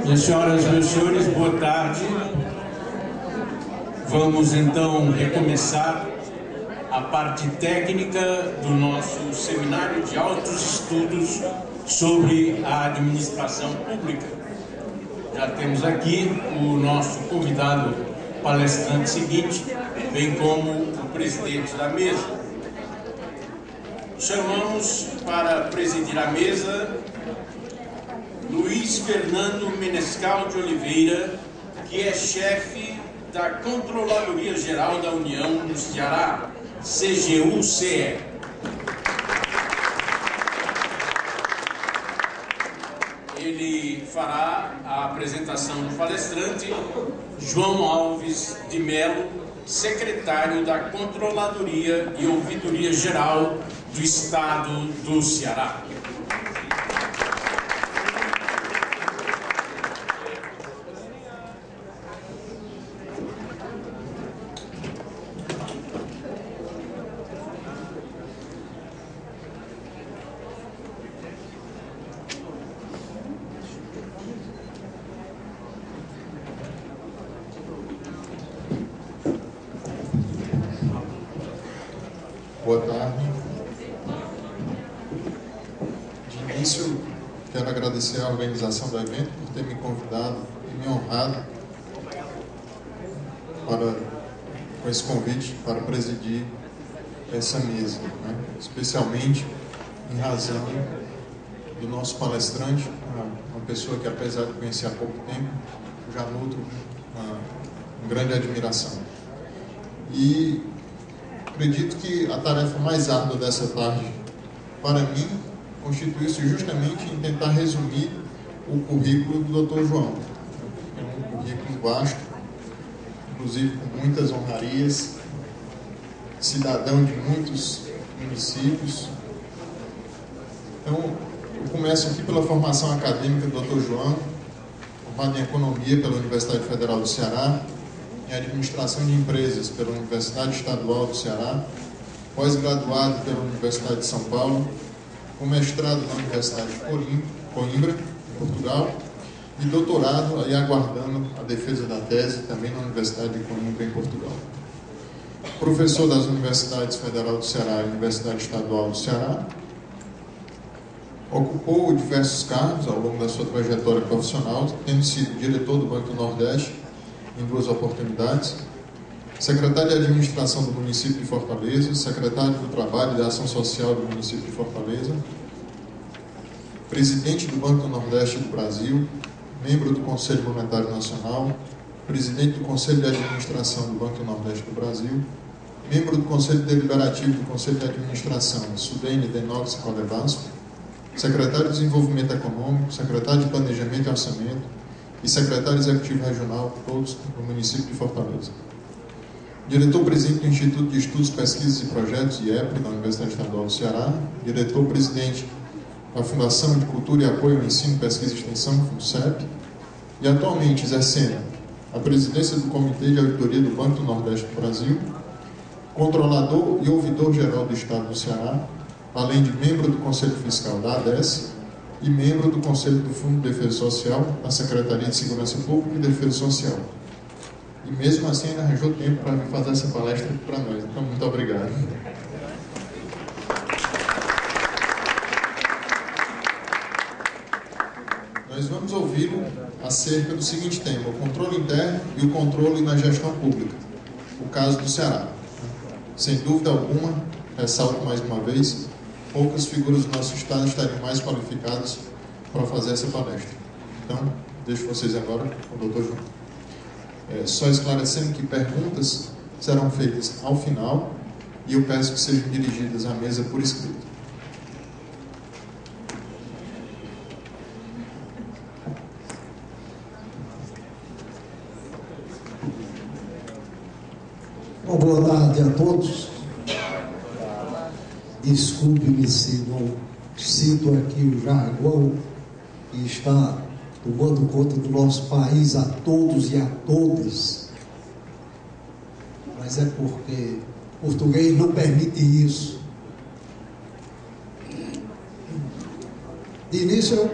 Minhas senhoras e meus senhores, boa tarde. Vamos então recomeçar a parte técnica do nosso seminário de altos estudos sobre a administração pública. Já temos aqui o nosso convidado palestrante seguinte, bem como o presidente da mesa. Chamamos para presidir a mesa Luiz Fernando Menescal de Oliveira, que é chefe da Controladoria Geral da União no Ceará, CGU-CE. Ele fará a apresentação do palestrante João Alves de Melo, secretário da Controladoria e Ouvidoria Geral do Estado do Ceará. Boa tarde. De início, quero agradecer à organização do evento por ter me convidado e me honrado com esse convite para presidir essa mesa, né? Especialmente em razão do nosso palestrante, uma pessoa que, apesar de conhecer há pouco tempo, já nutro uma grande admiração. E acredito que a tarefa mais árdua dessa tarde, para mim, constitui-se justamente em tentar resumir o currículo do Dr. João. É um currículo vasto, inclusive com muitas honrarias, cidadão de muitos municípios. Então, eu começo aqui pela formação acadêmica do Dr. João, formado em Economia pela Universidade Federal do Ceará, em Administração de Empresas pela Universidade Estadual do Ceará, pós-graduado pela Universidade de São Paulo, com mestrado na Universidade de Coimbra, em Portugal, e doutorado, aí aguardando a defesa da tese, também na Universidade de Coimbra, em Portugal. Professor das Universidades Federal do Ceará e Universidade Estadual do Ceará, ocupou diversos cargos ao longo da sua trajetória profissional, tendo sido diretor do Banco do Nordeste, em 2 oportunidades, secretário de Administração do município de Fortaleza, secretário do Trabalho e da Ação Social do município de Fortaleza, presidente do Banco do Nordeste do Brasil, membro do Conselho Monetário Nacional, presidente do Conselho de Administração do Banco do Nordeste do Brasil, membro do Conselho Deliberativo do Conselho de Administração Sudene Denox Colevansco, secretário de Desenvolvimento Econômico, secretário de Planejamento e Orçamento, e secretário executivo regional, todos no município de Fortaleza. Diretor-presidente do Instituto de Estudos, Pesquisas e Projetos, IEP, da Universidade Estadual do Ceará, diretor-presidente da Fundação de Cultura e Apoio ao Ensino, Pesquisa e Extensão, FUNCEP, e atualmente exercendo a presidência do Comitê de Auditoria do Banco do Nordeste do Brasil, controlador e ouvidor-geral do Estado do Ceará, além de membro do Conselho Fiscal da ADES, e membro do Conselho do Fundo de Defesa Social, da Secretaria de Segurança Pública e Defesa Social. E mesmo assim ainda arranjou tempo para vir fazer essa palestra para nós. Então, muito obrigado. Nós vamos ouvi-lo acerca do seguinte tema: o controle interno e o controle na gestão pública. O caso do Ceará. Sem dúvida alguma, ressalto mais uma vez, poucas figuras do nosso Estado estariam mais qualificadas para fazer essa palestra. Então, deixo vocês agora com o Dr. João. Só esclarecendo que perguntas serão feitas ao final e eu peço que sejam dirigidas à mesa por escrito. Bom, boa tarde a todos. Desculpe-me se não cito aqui o jargão que está tomando conta do nosso país a todos e a todas, mas é porque o português não permite isso. De início eu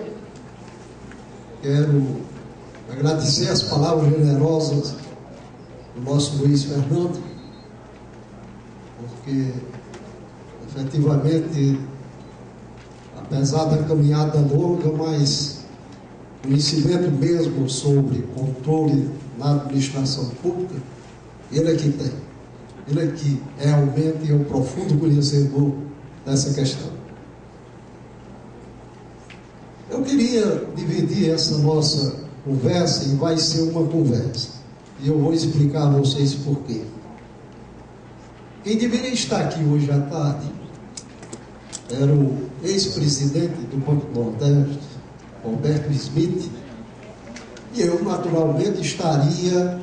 quero agradecer as palavras generosas do nosso Luiz Fernando, porque efetivamente, apesar da caminhada longa, mas conhecimento mesmo sobre controle na administração pública, ele é que tem. Ele é que realmente é um profundo conhecedor dessa questão. Eu queria dividir essa nossa conversa e vai ser uma conversa. E eu vou explicar a vocês por quê. Quem deveria estar aqui hoje à tarde era o ex-presidente do Banco do Nordeste, Roberto Smith, e eu naturalmente estaria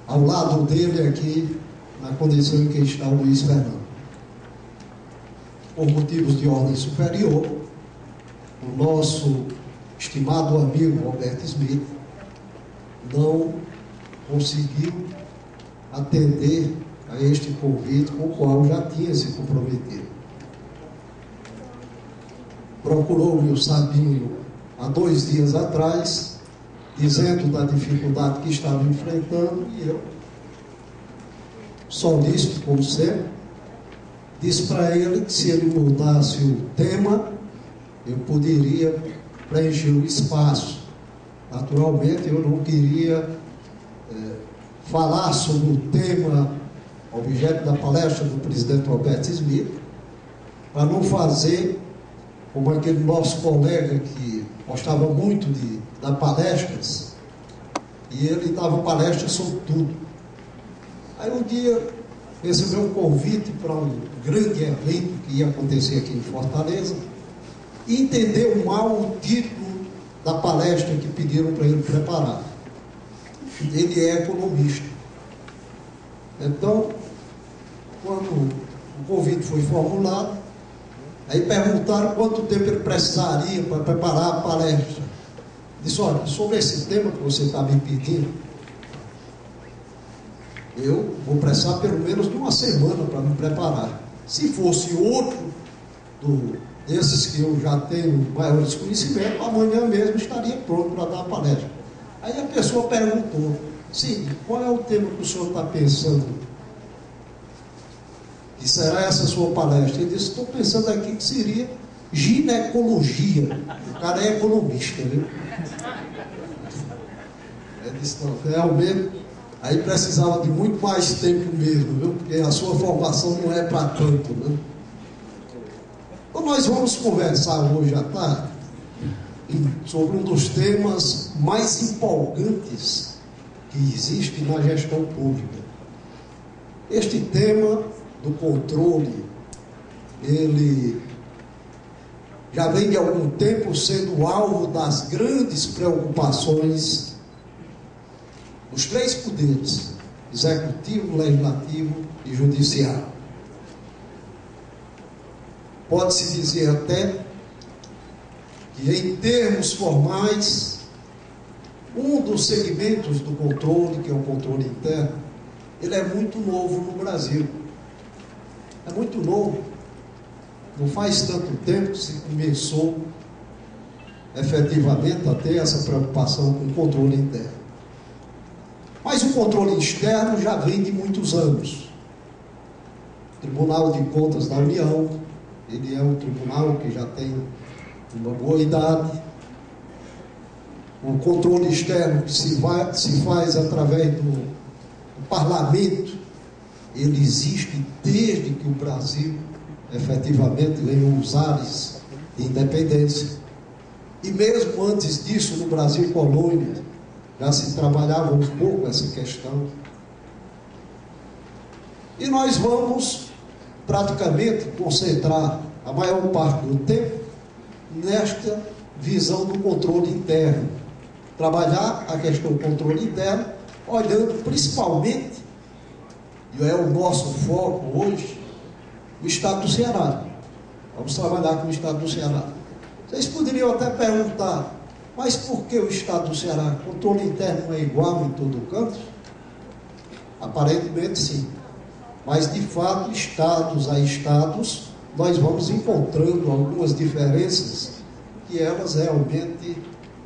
ao lado dele aqui na condição em que está o Luiz Fernando. Por motivos de ordem superior, o nosso estimado amigo Roberto Smith não conseguiu atender a este convite com o qual já tinha se comprometido. Procurou-me o Sabinho há 2 dias atrás, dizendo da dificuldade que estava enfrentando, e eu, solícito como sempre, disse para ele que se ele mudasse o tema, eu poderia preencher o espaço. Naturalmente, eu não queria falar sobre o tema objeto da palestra do presidente Roberto Smith, para não fazer como aquele nosso colega que gostava muito de dar palestras, e ele dava palestras sobre tudo. Aí um dia recebeu um convite para um grande evento que ia acontecer aqui em Fortaleza, e entendeu mal o título da palestra que pediram para ele preparar. Ele é economista. Então, quando o convite foi formulado, aí perguntaram quanto tempo ele precisaria para preparar a palestra. Disse: olha, sobre esse tema que você está me pedindo, eu vou precisar pelo menos de 1 semana para me preparar. Se fosse outro desses que eu já tenho maiores conhecimentos, amanhã mesmo estaria pronto para dar a palestra. Aí a pessoa perguntou: sim, qual é o tema que o senhor está pensando que será essa sua palestra? Ele disse: estou pensando aqui que seria ginecologia. O cara é economista, viu? Ele disse: não, realmente, aí precisava de muito mais tempo mesmo, viu? Porque a sua formação não é para tanto, né? Então nós vamos conversar hoje à tarde sobre um dos temas mais empolgantes que existe na gestão pública. Este tema do controle, ele já vem de algum tempo sendo alvo das grandes preocupações dos 3 poderes: executivo, legislativo e judiciário. Pode-se dizer até que, em termos formais, um dos segmentos do controle, que é o controle interno, ele é muito novo no Brasil. É muito novo. Não faz tanto tempo que se começou efetivamente a ter essa preocupação com o controle interno. Mas o controle externo já vem de muitos anos. O Tribunal de Contas da União, ele é um tribunal que já tem uma boa idade. O controle externo que se faz através do parlamento, ele existe desde que o Brasil efetivamente ganhou os ares de independência. E mesmo antes disso, no Brasil colônia, já se trabalhava um pouco essa questão. E nós vamos praticamente concentrar a maior parte do tempo nesta visão do controle interno. Trabalhar a questão do controle interno, olhando principalmente, e é o nosso foco hoje, o Estado do Ceará. Vamos trabalhar com o Estado do Ceará. Vocês poderiam até perguntar: mas por que o Estado do Ceará? O controle interno é igual em todo o canto? Aparentemente sim. Mas de fato, estados a estados, nós vamos encontrando algumas diferenças que elas realmente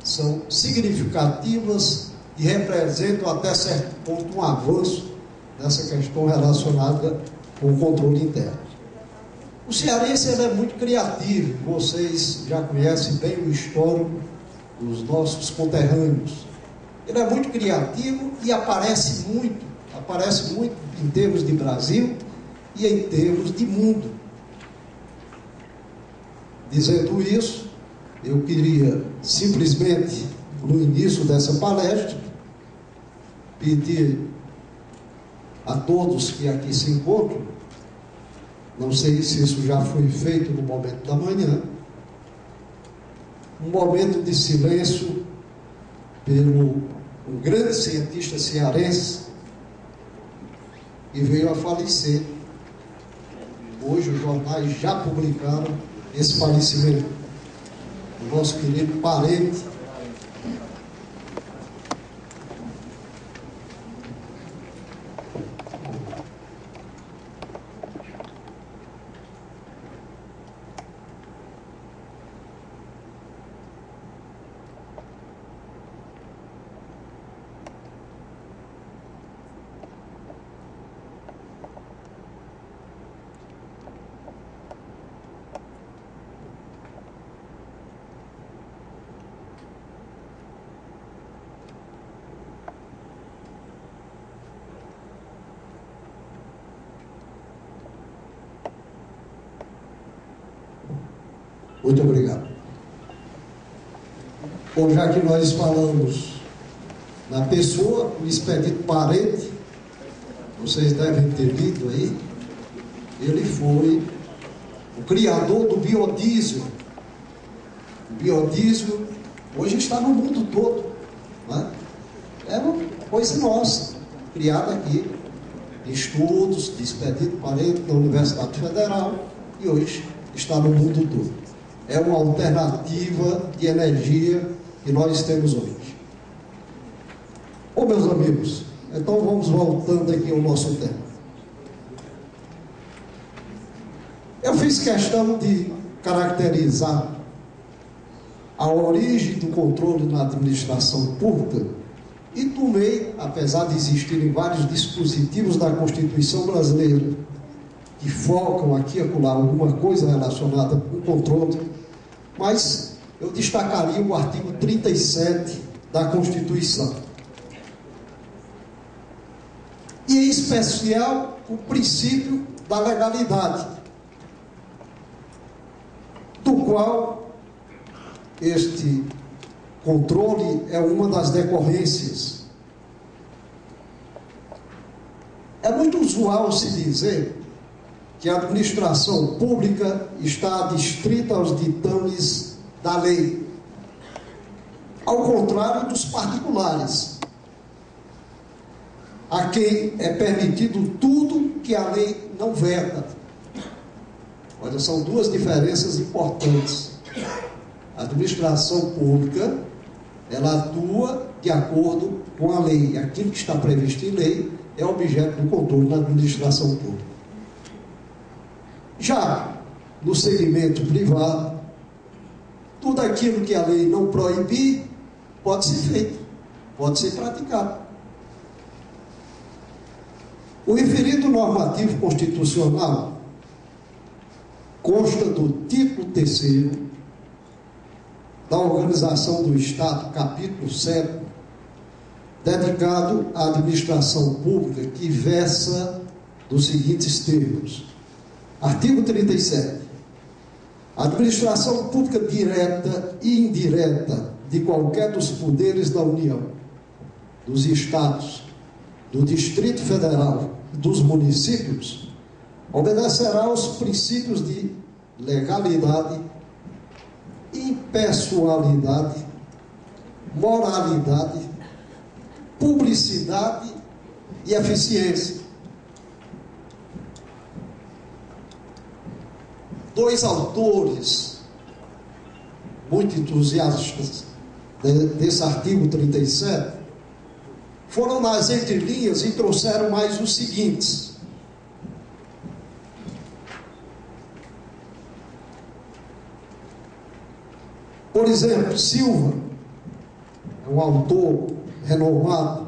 são significativas e representam até certo ponto um avanço nessa questão relacionada com o controle interno. O cearense ele é muito criativo, vocês já conhecem bem o histórico dos nossos conterrâneos. Ele é muito criativo e aparece muito em termos de Brasil e em termos de mundo. Dizendo isso, eu queria simplesmente, no início dessa palestra, pedir a todos que aqui se encontram, não sei se isso já foi feito no momento da manhã, um momento de silêncio pelo um grande cientista cearense que veio a falecer. Hoje os jornais já publicaram esse falecimento. O nosso querido parente, muito obrigado. Bom, já que nós falamos na pessoa, o Expedito Parente, vocês devem ter lido aí, ele foi o criador do biodiesel. O biodiesel hoje está no mundo todo, né? É uma coisa nossa, criada aqui, em estudos de Expedito Parente da Universidade Federal, e hoje está no mundo todo. É uma alternativa de energia que nós temos hoje. Bom, meus amigos, então vamos voltando aqui ao nosso tema. Eu fiz questão de caracterizar a origem do controle na administração pública e tomei, apesar de existirem vários dispositivos da Constituição brasileira que focam aqui e acolá alguma coisa relacionada com o controle, mas eu destacaria o artigo 37 da Constituição. E em especial o princípio da legalidade, do qual este controle é uma das decorrências. É muito usual se dizer que a administração pública está adstrita aos ditames da lei, ao contrário dos particulares, a quem é permitido tudo que a lei não veta. Olha, são duas diferenças importantes. A administração pública, ela atua de acordo com a lei. Aquilo que está previsto em lei é objeto do controle da administração pública. Já no segmento privado, tudo aquilo que a lei não proibir pode ser feito, pode ser praticado. O referido normativo constitucional consta do título 3º da Organização do Estado, capítulo 7, dedicado à administração pública, que versa dos seguintes termos. Artigo 37. A administração pública direta e indireta de qualquer dos poderes da União, dos Estados, do Distrito Federal e dos municípios, obedecerá aos princípios de legalidade, impessoalidade, moralidade, publicidade e eficiência. Dois autores muito entusiastas desse artigo 37 foram nas entrelinhas e trouxeram mais os seguintes. Por exemplo, Silva, um autor renomado,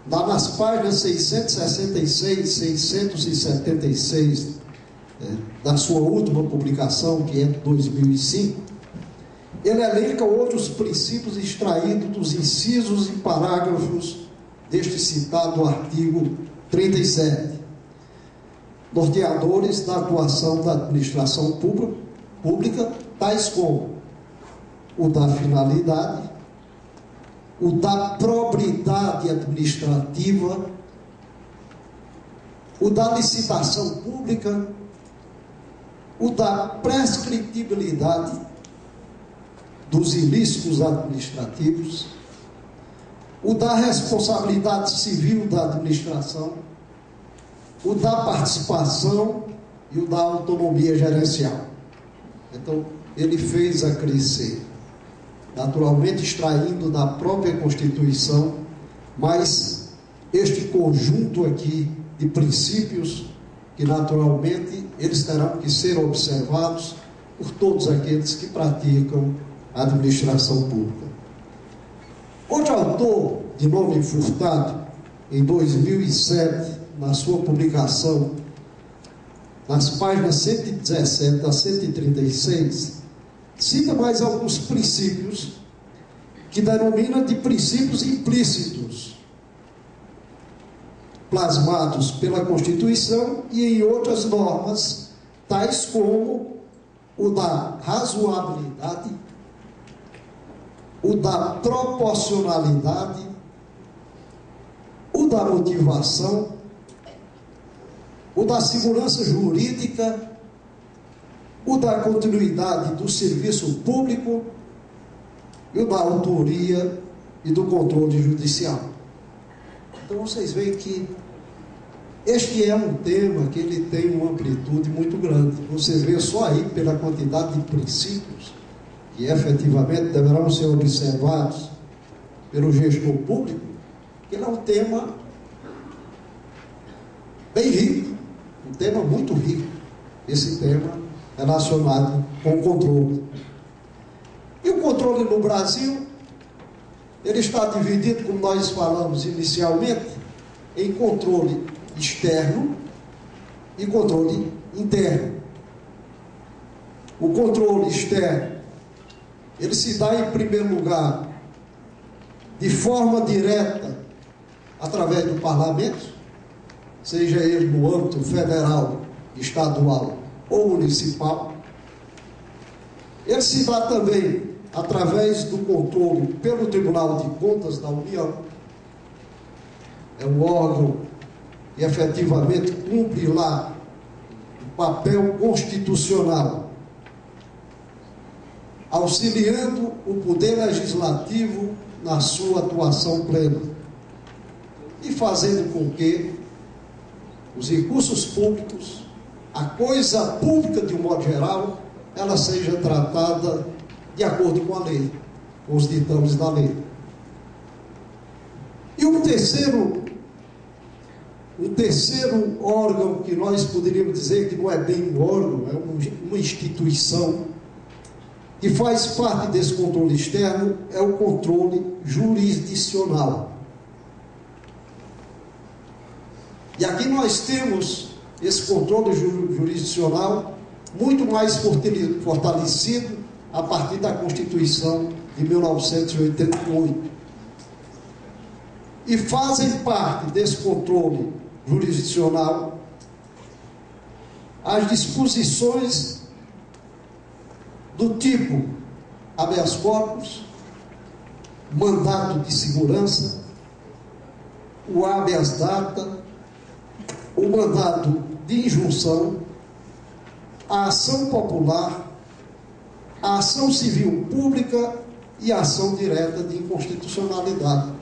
nas páginas 666, 676 da sua última publicação, que é de 2005, ele elenca outros princípios extraídos dos incisos e parágrafos deste citado artigo 37, norteadores da atuação da administração pública, tais como o da finalidade, o da probidade administrativa, o da licitação pública, o da prescritibilidade dos ilícitos administrativos, o da responsabilidade civil da administração, o da participação e o da autonomia gerencial. Então, ele fez acrescer, naturalmente extraindo da própria Constituição, mas este conjunto aqui de princípios que naturalmente eles terão que ser observados por todos aqueles que praticam a administração pública. Outro autor, de nome Furtado, em 2007, na sua publicação, nas páginas 117 a 136, cita mais alguns princípios que denomina de princípios implícitos, plasmados pela Constituição e em outras normas, tais como o da razoabilidade, o da proporcionalidade, o da motivação, o da segurança jurídica, o da continuidade do serviço público e o da autoria e do controle judicial. Então vocês veem que este é um tema que ele tem uma amplitude muito grande. Vocês veem só aí pela quantidade de princípios que efetivamente deverão ser observados pelo gestor público, que ele é um tema bem rico, um tema muito rico, esse tema relacionado com o controle. E o controle no Brasil, ele está dividido, como nós falamos inicialmente, em controle externo e controle interno. O controle externo, ele se dá em primeiro lugar de forma direta através do parlamento, seja ele no âmbito federal, estadual ou municipal. Ele se dá também através do controle pelo Tribunal de Contas da União. É um órgão que efetivamente cumpre lá o papel constitucional, auxiliando o Poder Legislativo na sua atuação plena e fazendo com que os recursos públicos, a coisa pública de um modo geral, ela seja tratada de acordo com a lei, com os ditames da lei. E um terceiro órgão que nós poderíamos dizer que não é bem um órgão, é uma instituição que faz parte desse controle externo, é o controle jurisdicional. E aqui nós temos esse controle jurisdicional muito mais fortalecido a partir da Constituição de 1988. E fazem parte desse controle jurisdicional as disposições do tipo habeas corpus, mandato de segurança, o habeas data, o mandato de injunção, a ação popular, a ação civil pública e a ação direta de inconstitucionalidade.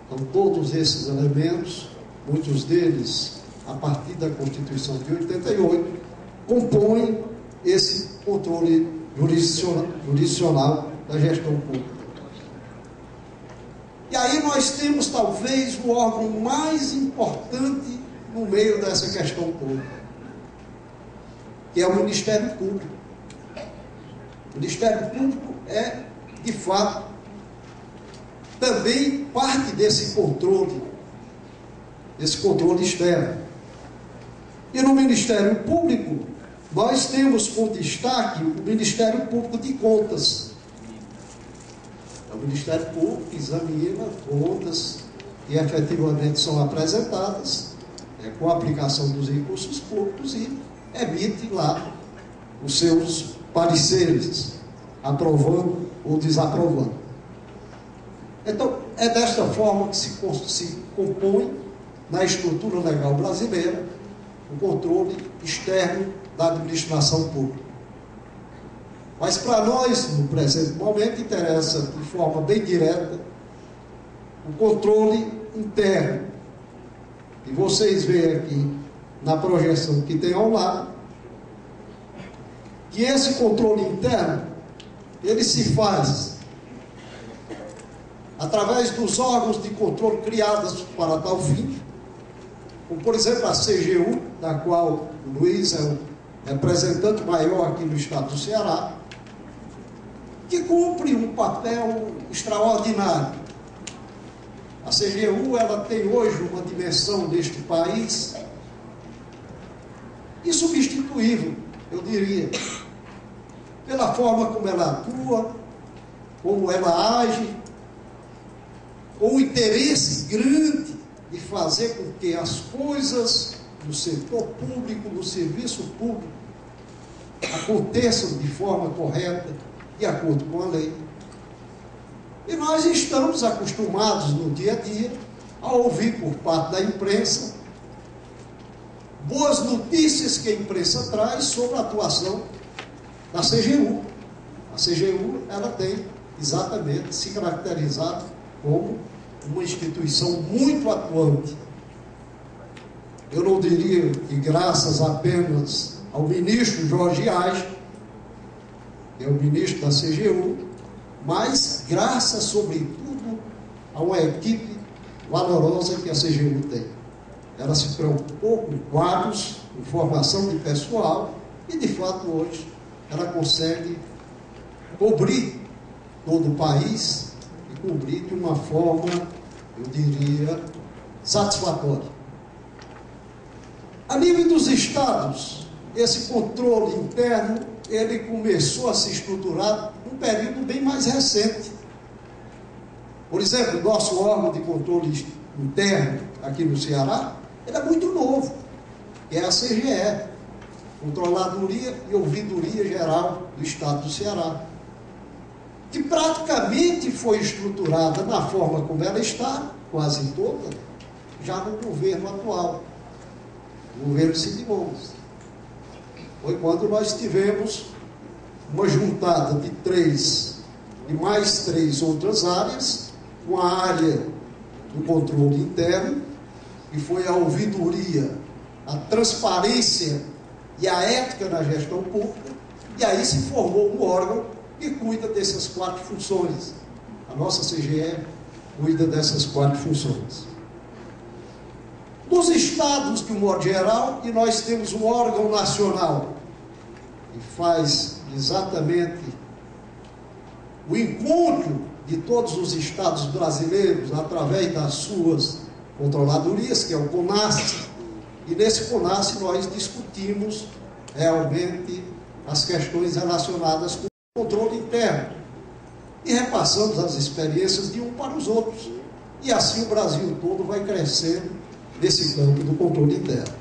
Então, todos esses elementos, muitos deles a partir da Constituição de 88, compõem esse controle jurisdicional da gestão pública. E aí nós temos talvez o órgão mais importante no meio dessa questão pública, que é o Ministério Público. O Ministério Público é, de fato, também parte desse controle externo. E no Ministério Público, nós temos com destaque o Ministério Público de Contas. O Ministério Público examina contas que efetivamente são apresentadas com a aplicação dos recursos públicos e emite lá os seus pareceres, aprovando ou desaprovando. Então, é desta forma que se compõe na estrutura legal brasileira o controle externo da administração pública. Mas para nós, no presente momento, interessa de forma bem direta o controle interno. E vocês veem aqui na projeção que tem ao lado que esse controle interno ele se faz através dos órgãos de controle criados para tal fim, como por exemplo a CGU, da qual o Luiz é o representante maior aqui no estado do Ceará, que cumpre um papel extraordinário. A CGU ela tem hoje uma dimensão neste país insubstituível, eu diria, pela forma como ela atua, como ela age, com o interesse grande de fazer com que as coisas no setor público, no serviço público, aconteçam de forma correta, de acordo com a lei. E nós estamos acostumados no dia a dia a ouvir por parte da imprensa boas notícias que a imprensa traz sobre a atuação da CGU. A CGU, ela tem exatamente se caracterizado como uma instituição muito atuante. Eu não diria que graças apenas ao ministro Jorge Age, que é o ministro da CGU, mas graças, sobretudo, a uma equipe valorosa que a CGU tem. Ela se preocupou com quadros, com formação de pessoal, e de fato hoje ela consegue cobrir todo o país e cobrir de uma forma, eu diria, satisfatória. A nível dos estados, esse controle interno, ele começou a se estruturar num período bem mais recente. Por exemplo, o nosso órgão de controle interno aqui no Ceará, ele é muito novo, que é a CGE, Controladoria e Ouvidoria Geral do Estado do Ceará, que praticamente foi estruturada na forma como ela está, quase toda, já no governo atual, o governo Cid Gomes. Foi quando nós tivemos uma juntada de mais três outras áreas, uma área do controle interno, que foi a ouvidoria, a transparência e a ética na gestão pública, e aí se formou um órgão que cuida dessas quatro funções. A nossa CGE cuida dessas quatro funções. Nos estados, de um modo geral, e nós temos um órgão nacional que faz exatamente o encontro de todos os estados brasileiros através das suas controladorias, que é o CONAS, e nesse CONAS nós discutimos realmente as questões relacionadas com o controle interno e repassamos as experiências de um para os outros, e assim o Brasil todo vai crescendo nesse campo do controle interno.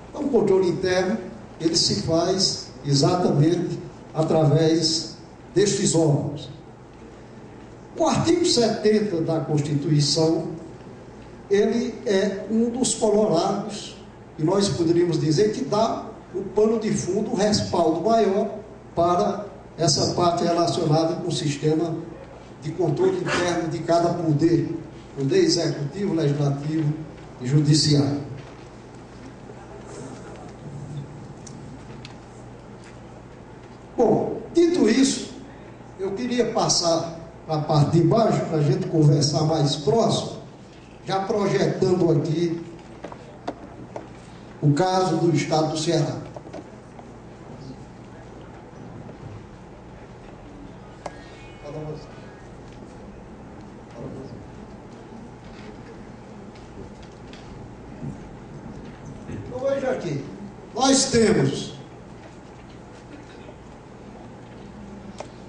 Então o controle interno ele se faz exatamente através destes órgãos. O artigo 70 da Constituição, ele é um dos colorados, e nós poderíamos dizer que dá o pano de fundo, o respaldo maior para essa parte relacionada com o sistema de controle interno de cada poder executivo, legislativo e judiciário. Bom, dito isso, eu queria passar para a parte de baixo, para a gente conversar mais próximo, já projetando aqui o caso do estado do Ceará. aqui. Nós temos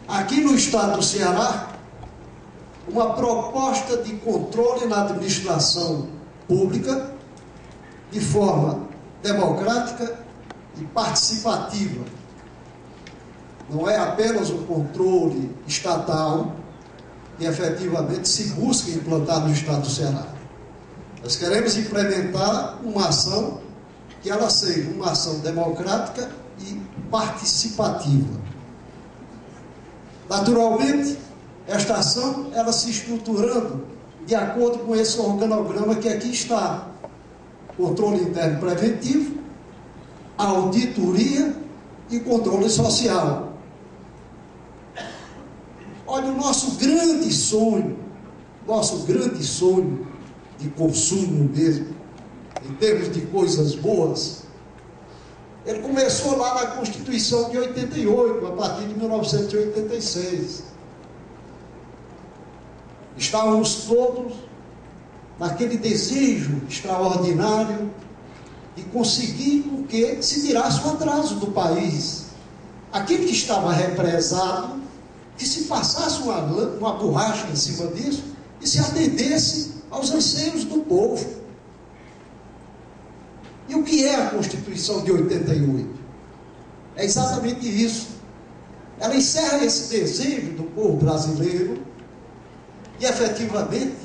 aqui no estado do Ceará uma proposta de controle na administração pública de forma democrática e participativa. Não é apenas um controle estatal que efetivamente se busca implantar no estado do Ceará. Nós queremos implementar uma ação que ela seja uma ação democrática e participativa. Naturalmente, esta ação, ela se estruturando de acordo com esse organograma que aqui está. Controle interno preventivo, auditoria e controle social. Olha, o nosso grande sonho de consumo mesmo, em termos de coisas boas, ele começou lá na Constituição de 88, a partir de 1986. Estávamos todos naquele desejo extraordinário de conseguir com que se tirasse o atraso do país. Aquele que estava represado, que se passasse uma borracha em cima disso e se atendesse aos anseios do povo. E o que é a Constituição de 88? É exatamente isso. Ela encerra esse desejo do povo brasileiro e efetivamente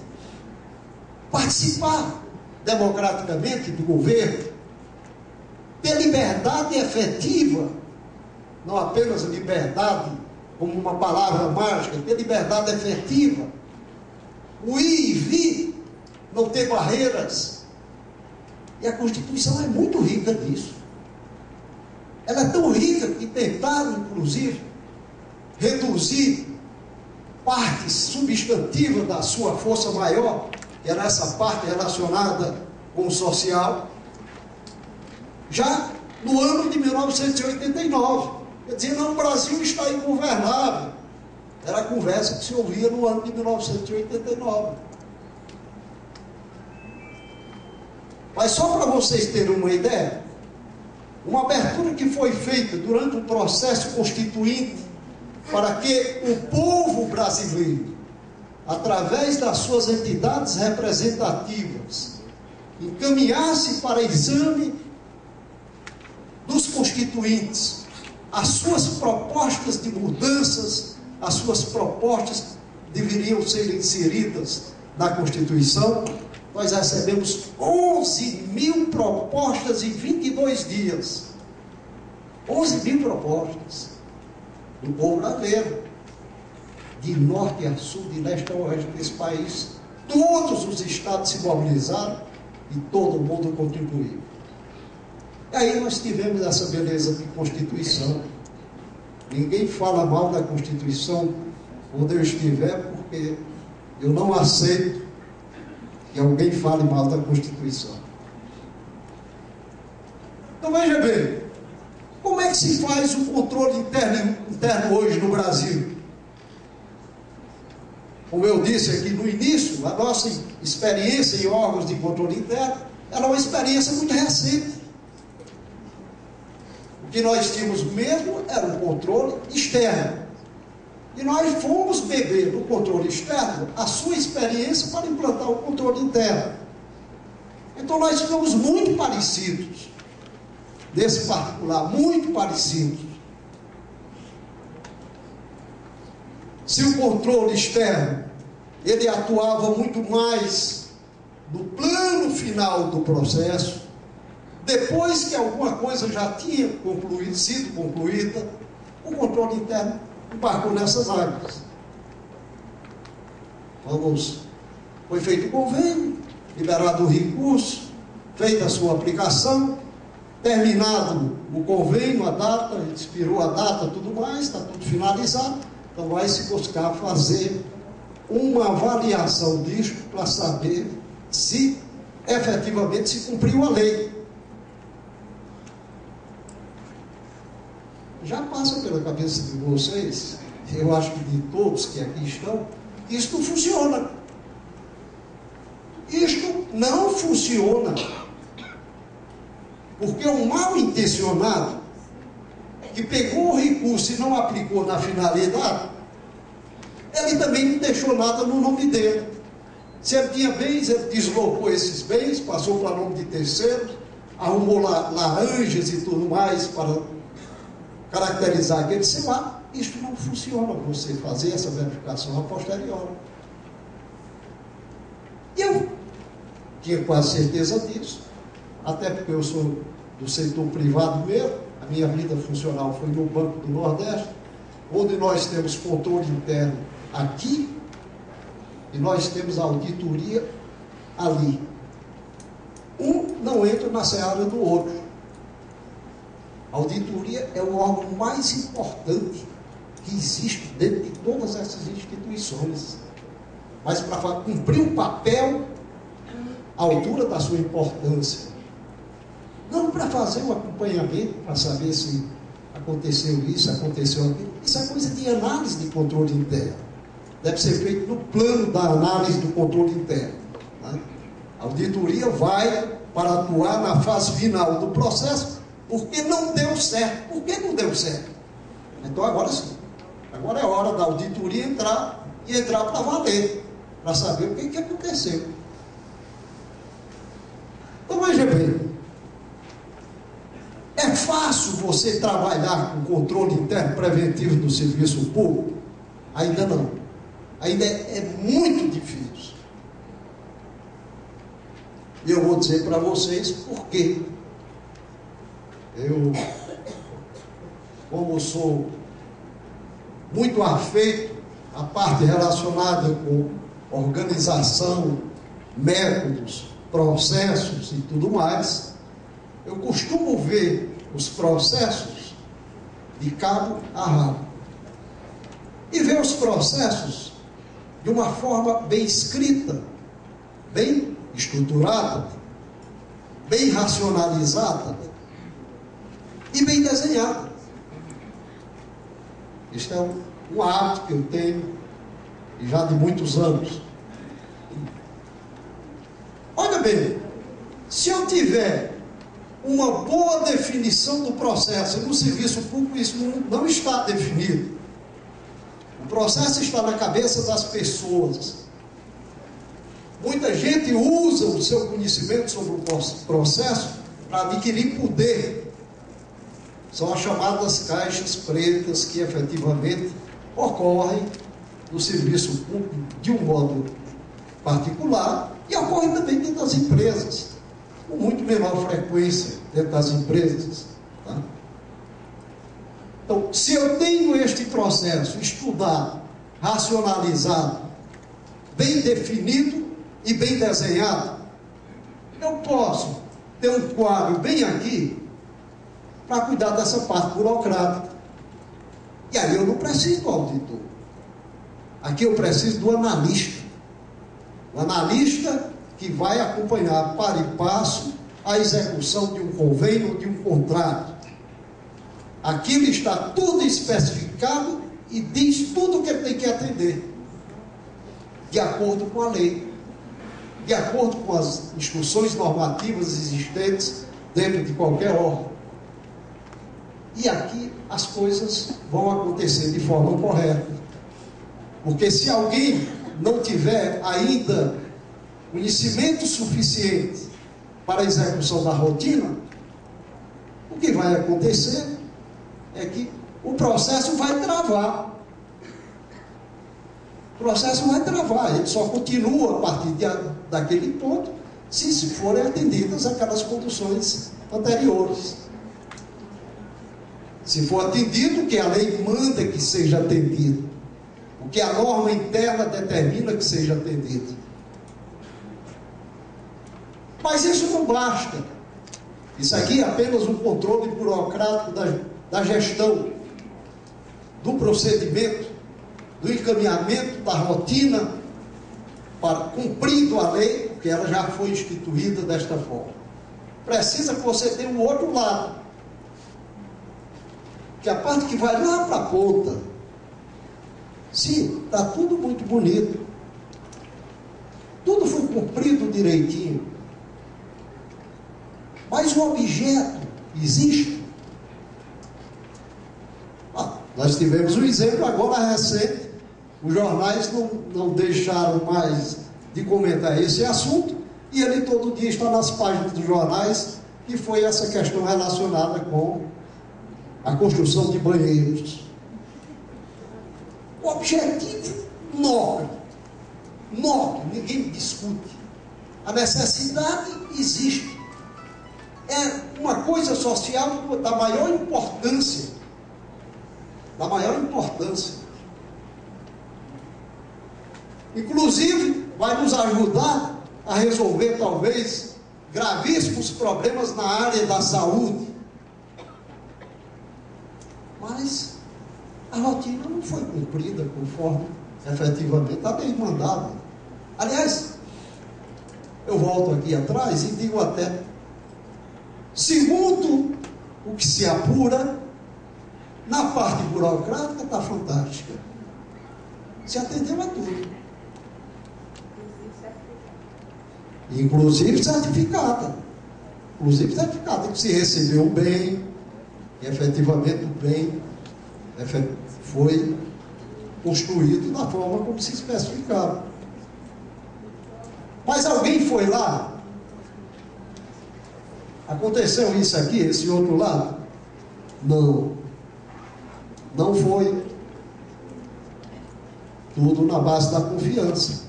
participar democraticamente do governo, ter liberdade efetiva, não apenas liberdade como uma palavra mágica, ter liberdade efetiva, o ir e vir, não ter barreiras. E a Constituição é muito rica disso. Ela é tão rica que tentaram, inclusive, reduzir parte substantiva da sua força maior, que era essa parte relacionada com o social, já no ano de 1989. Quer dizer, não, o Brasil está ingovernável. Era a conversa que se ouvia no ano de 1989. Mas só para vocês terem uma ideia, uma abertura que foi feita durante o processo constituinte para que o povo brasileiro, através das suas entidades representativas, encaminhasse para exame dos constituintes as suas propostas de mudanças, as suas propostas deveriam ser inseridas na Constituição. Nós recebemos 11.000 propostas em 22 dias. 11.000 propostas do povo brasileiro, de norte a sul, de leste a oeste desse país. Todos os estados se mobilizaram e todo mundo contribuiu. E aí nós tivemos essa beleza de Constituição. Ninguém fala mal da Constituição onde eu estiver, porque eu não aceito que alguém fale mal da Constituição. Então veja bem, como é que se faz o controle interno hoje no Brasil? Como eu disse aqui no início, a nossa experiência em órgãos de controle interno era uma experiência muito recente. O que nós tínhamos mesmo era um controle externo. E nós fomos beber no controle externo a sua experiência para implantar o controle interno. Então nós ficamos muito parecidos, desse particular, muito parecidos. Se o controle externo, ele atuava muito mais no plano final do processo, depois que alguma coisa já tinha sido concluída, o controle interno embarcou nessas áreas. Foi feito o convênio, liberado o recurso, feita a sua aplicação, terminado o convênio, a data, expirou a data, tudo mais, está tudo finalizado. Então vai se buscar fazer uma avaliação disso para saber se efetivamente se cumpriu a lei. Já passa pela cabeça de vocês, eu acho que de todos que aqui estão, isto não funciona. Isto não funciona. Porque o mal intencionado, que pegou o recurso e não aplicou na finalidade, ele também não deixou nada no nome dele. Se ele tinha bens, ele deslocou esses bens, passou para nome de terceiros, arrumou laranjas e tudo mais para caracterizar aquele seu ato. Isto não funciona, você fazer essa verificação a posteriori. E eu tinha quase certeza disso, até porque eu sou do setor privado mesmo, a minha vida funcional foi no Banco do Nordeste, onde nós temos controle interno aqui, e nós temos auditoria ali. Um não entra na seara do outro. A auditoria é o órgão mais importante que existe dentro de todas essas instituições. Mas para cumprir o papel à altura da sua importância. Não para fazer um acompanhamento, para saber se aconteceu isso, aconteceu aquilo. Isso é coisa de análise de controle interno. Deve ser feito no plano da análise do controle interno. Né? A auditoria vai para atuar na fase final do processo, porque não deu certo. Por que não deu certo? Então agora sim. Agora é hora da auditoria entrar e entrar para valer, para saber o que aconteceu. Então veja bem, é fácil você trabalhar com controle interno preventivo do serviço público? Ainda não. Ainda é muito difícil. E eu vou dizer para vocês por quê. Eu, como sou muito afeito à parte relacionada com organização, métodos, processos e tudo mais, eu costumo ver os processos de cabo a rabo. E ver os processos de uma forma bem escrita, bem estruturada, bem racionalizada e bem desenhada. Este é um hábito que eu tenho já de muitos anos. Olha bem, se eu tiver uma boa definição do processo, e no serviço público isso não está definido. O processo está na cabeça das pessoas. Muita gente usa o seu conhecimento sobre o processo para adquirir poder. São as chamadas caixas pretas que efetivamente ocorrem no serviço público de um modo particular e ocorrem também dentro das empresas, com muito menor frequência dentro das empresas. Tá? Então, se eu tenho este processo estudado, racionalizado, bem definido e bem desenhado, eu posso ter um quadro bem aqui para cuidar dessa parte burocrática. E aí eu não preciso do auditor. Aqui eu preciso do analista. O analista que vai acompanhar para e passo a execução de um convênio ou de um contrato. Aquilo está tudo especificado e diz tudo o que ele tem que atender, de acordo com a lei, de acordo com as instruções normativas existentes dentro de qualquer órgão. E aqui as coisas vão acontecer de forma correta. Porque se alguém não tiver ainda conhecimento suficiente para a execução da rotina, o que vai acontecer é que o processo vai travar. O processo vai travar, ele só continua a partir daquele ponto se forem atendidas aquelas condições anteriores. Se for atendido o que a lei manda que seja atendido, o que a norma interna determina que seja atendido. Mas isso não basta. Isso aqui é apenas um controle burocrático da gestão, do procedimento, do encaminhamento da rotina, para cumprindo a lei, porque ela já foi instituída desta forma. Precisa que você tenha um outro lado, que a parte que vai lá para a ponta. Sim, está tudo muito bonito. Tudo foi cumprido direitinho. Mas o objeto existe. Nós tivemos um exemplo agora recente. Os jornais não deixaram mais de comentar esse assunto, e ele todo dia está nas páginas dos jornais, e foi essa questão relacionada com a construção de banheiros. O objetivo nobre, ninguém discute. A necessidade existe. É uma coisa social da maior importância. Inclusive, vai nos ajudar a resolver, talvez, gravíssimos problemas na área da saúde. Mas a rotina não foi cumprida conforme efetivamente a lei mandava. Aliás, eu volto aqui atrás e digo até, segundo o que se apura, na parte burocrática está fantástica. Se atendeu a tudo. Inclusive certificada. Que se recebeu o bem, e efetivamente o bem foi construído da forma como se especificava. Mas alguém foi lá? Aconteceu isso aqui, esse outro lado? Não foi. Tudo na base da confiança.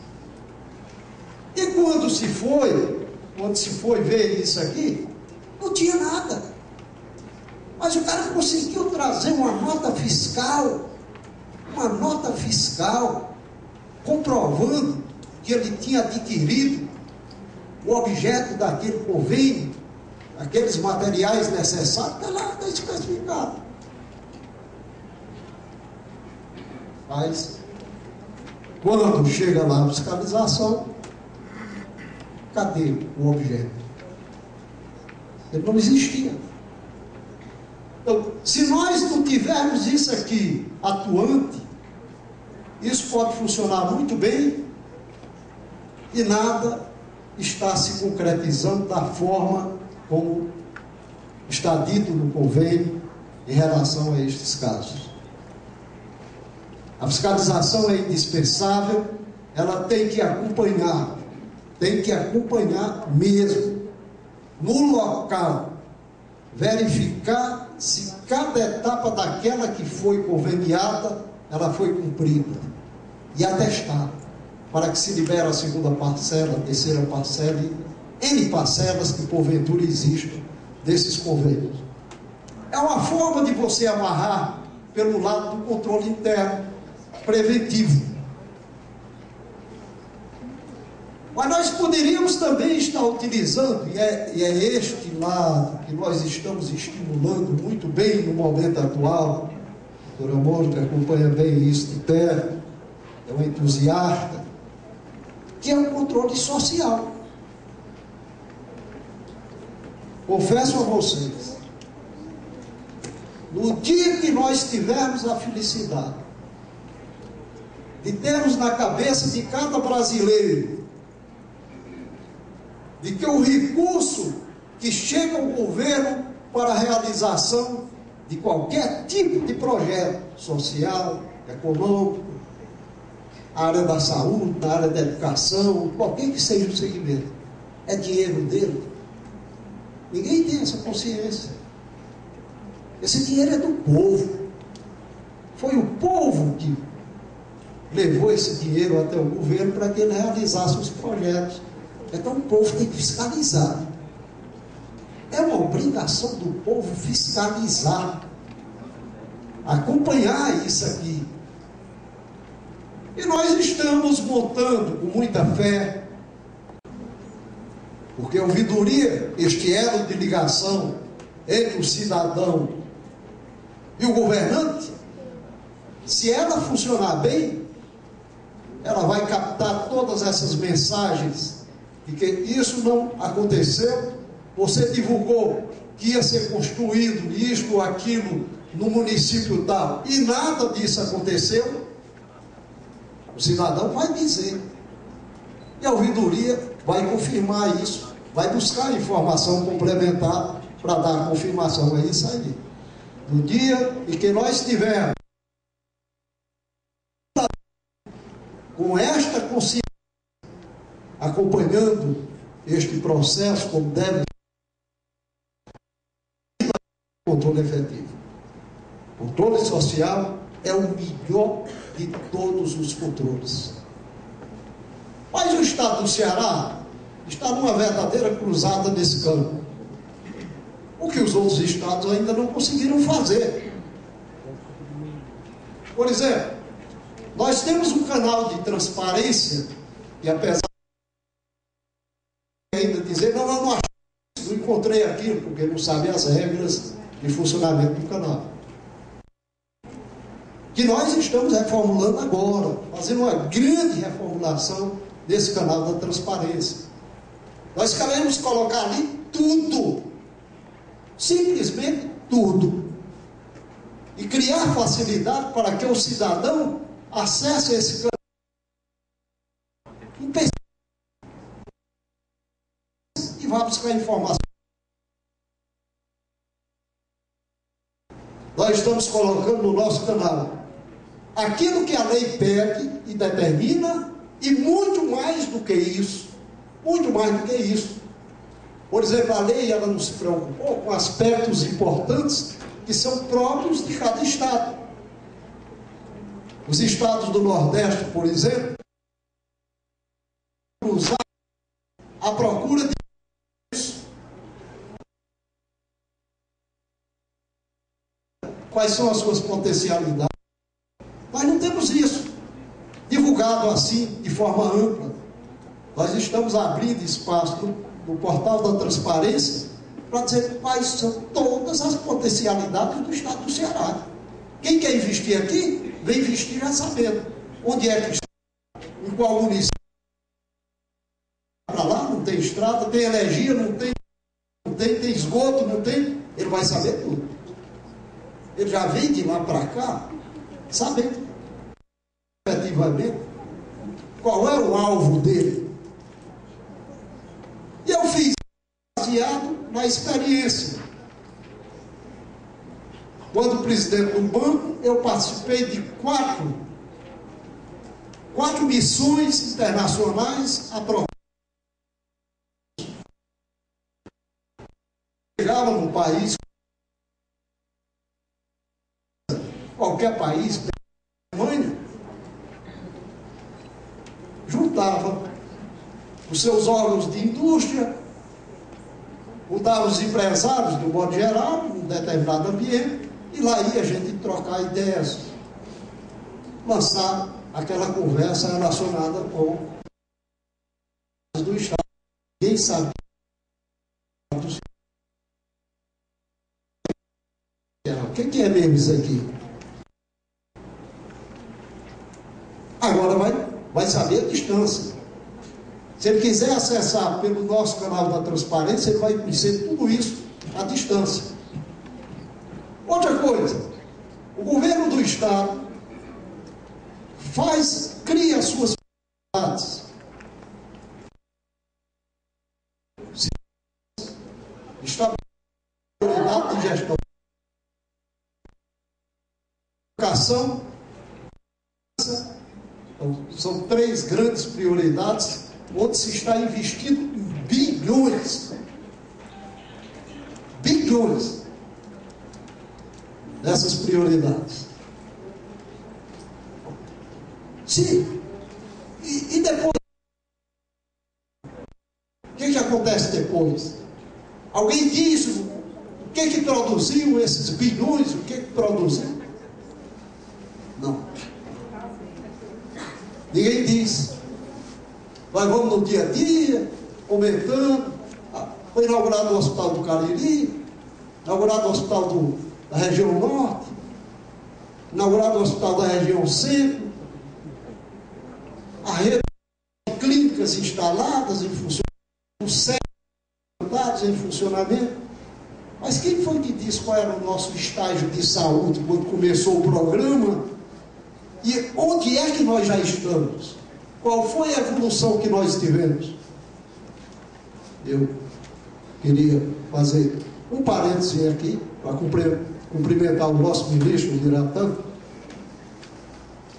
E quando se foi ver isso aqui, não tinha nada. Mas o cara conseguiu trazer uma nota fiscal, comprovando que ele tinha adquirido o objeto daquele convênio, aqueles materiais necessários, está lá, está especificado. Mas, quando chega lá a fiscalização, cadê o objeto? Ele não existia. Então, se nós não tivermos isso aqui atuante, isso pode funcionar muito bem e nada está se concretizando da forma como está dito no convênio em relação a estes casos. A fiscalização é indispensável, ela tem que acompanhar mesmo, no local, verificar se cada etapa daquela que foi conveniada, ela foi cumprida, e atestar, para que se libere a segunda parcela, a terceira parcela, e N parcelas que porventura existam desses convênios. É uma forma de você amarrar pelo lado do controle interno, preventivo. Mas nós poderíamos também estar utilizando, e é este lado que nós estamos estimulando muito bem no momento atual. A doutora Mônica acompanha bem isso de perto, é uma entusiasta, que é o controle social. Confesso a vocês, no dia que nós tivermos a felicidade de termos na cabeça de cada brasileiro de que o recurso que chega ao governo para a realização de qualquer tipo de projeto social, econômico, na área da saúde, na área da educação, qualquer que seja o segmento, é dinheiro dele. Ninguém tem essa consciência. Esse dinheiro é do povo. Foi o povo que levou esse dinheiro até o governo para que ele realizasse os projetos. Então o povo tem que fiscalizar. É uma obrigação do povo fiscalizar, acompanhar isso aqui. E nós estamos montando com muita fé, porque a ouvidoria, este elo de ligação entre o cidadão e o governante, se ela funcionar bem, ela vai captar todas essas mensagens de que isso não aconteceu, você divulgou que ia ser construído isto ou aquilo no município tal, e nada disso aconteceu, o cidadão vai dizer, e a ouvidoria vai confirmar isso vai buscar informação complementar para dar a confirmação. É isso aí. No dia em que nós estivermos com esta consciência, acompanhando este processo como deve, controle efetivo. Controle social é o melhor de todos os controles. Mas o Estado do Ceará está numa verdadeira cruzada nesse campo. O que os outros estados ainda não conseguiram fazer. Por exemplo, nós temos um canal de transparência, e apesar de ainda dizer, não achei, não encontrei aquilo, porque não sabe as regras de funcionamento do canal. Que nós estamos reformulando agora, fazendo uma grande reformulação desse canal da transparência. Nós queremos colocar ali tudo, simplesmente tudo, e criar facilidade para que o cidadão acesse esse canal e vá buscar informação. Nós estamos colocando no nosso canal aquilo que a lei pede e determina, e muito mais do que isso. Muito mais do que isso. Por exemplo, a lei, ela não se preocupou com aspectos importantes que são próprios de cada estado. Os estados do Nordeste, por exemplo, usar a procura de quais são as suas potencialidades. Nós não temos isso divulgado assim, de forma ampla. Nós estamos abrindo espaço no portal da transparência para dizer quais são todas as potencialidades do estado do Ceará. Quem quer investir aqui, vem investir já sabendo onde é que está, em qual município. Para lá não tem estrada, tem energia, não tem esgoto, não tem. Ele vai saber tudo. Ele já vem de lá para cá sabendo efetivamente qual é o alvo dele. E eu fiz baseado na experiência. Quando presidente do banco, eu participei de quatro missões internacionais a propósito. Chegava num país, qualquer país, juntava os seus órgãos de indústria, juntava os empresários, do modo geral, num determinado ambiente, e lá ia a gente trocar ideias, lançar aquela conversa relacionada com do Estado. Ninguém sabe o que é mesmo isso aqui. Agora vai saber a distância. Se ele quiser acessar pelo nosso canal da transparência, ele vai conhecer tudo isso à distância. Outra coisa, o governo do Estado cria as suas prioridades. Estabelece prioridade de gestão. Educação, são três grandes prioridades, onde se está investindo bilhões nessas prioridades. Sim. E depois? O que acontece depois? Alguém diz o que produziu esses bilhões? O que produziu? Não. Ninguém diz. Nós vamos no dia a dia, comentando. Foi inaugurado o Hospital do Cariri, inaugurado o Hospital da região Norte, inaugurado o Hospital da região Centro, a rede de clínicas instaladas em funcionamento, em funcionamento. Mas quem foi que disse qual era o nosso estágio de saúde quando começou o programa? E onde é que nós já estamos? Qual foi a evolução que nós tivemos? Eu queria fazer um parêntese aqui, para cumprimentar o nosso ministro, o Diratã,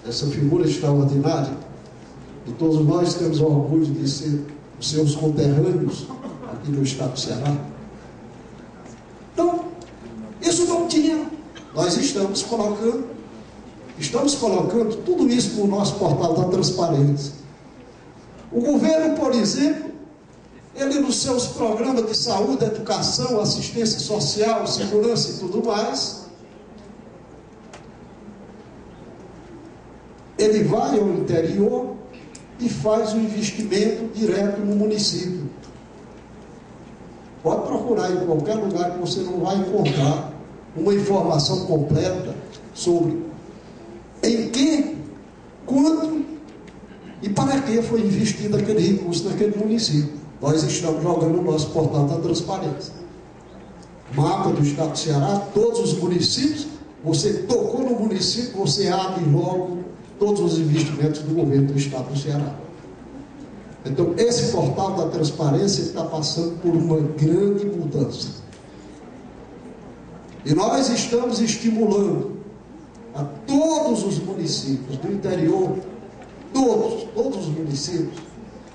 essa figura extraordinária, e todos nós temos o orgulho de ser os seus conterrâneos aqui no estado do Ceará. Então, isso não tinha. Nós estamos colocando tudo isso no nosso portal da transparência. O governo, por exemplo, ele nos seus programas de saúde, educação, assistência social, segurança e tudo mais, ele vai ao interior e faz um investimento direto no município. Pode procurar em qualquer lugar que você não vai encontrar uma informação completa sobre em que, quanto e para que foi investido aquele recurso naquele município. Nós estamos jogando no nosso portal da transparência. Mapa do estado do Ceará, todos os municípios, você tocou no município, você abre logo todos os investimentos do governo do estado do Ceará. Então, esse portal da transparência está passando por uma grande mudança. E nós estamos estimulando a todos os municípios do interior, todos os municípios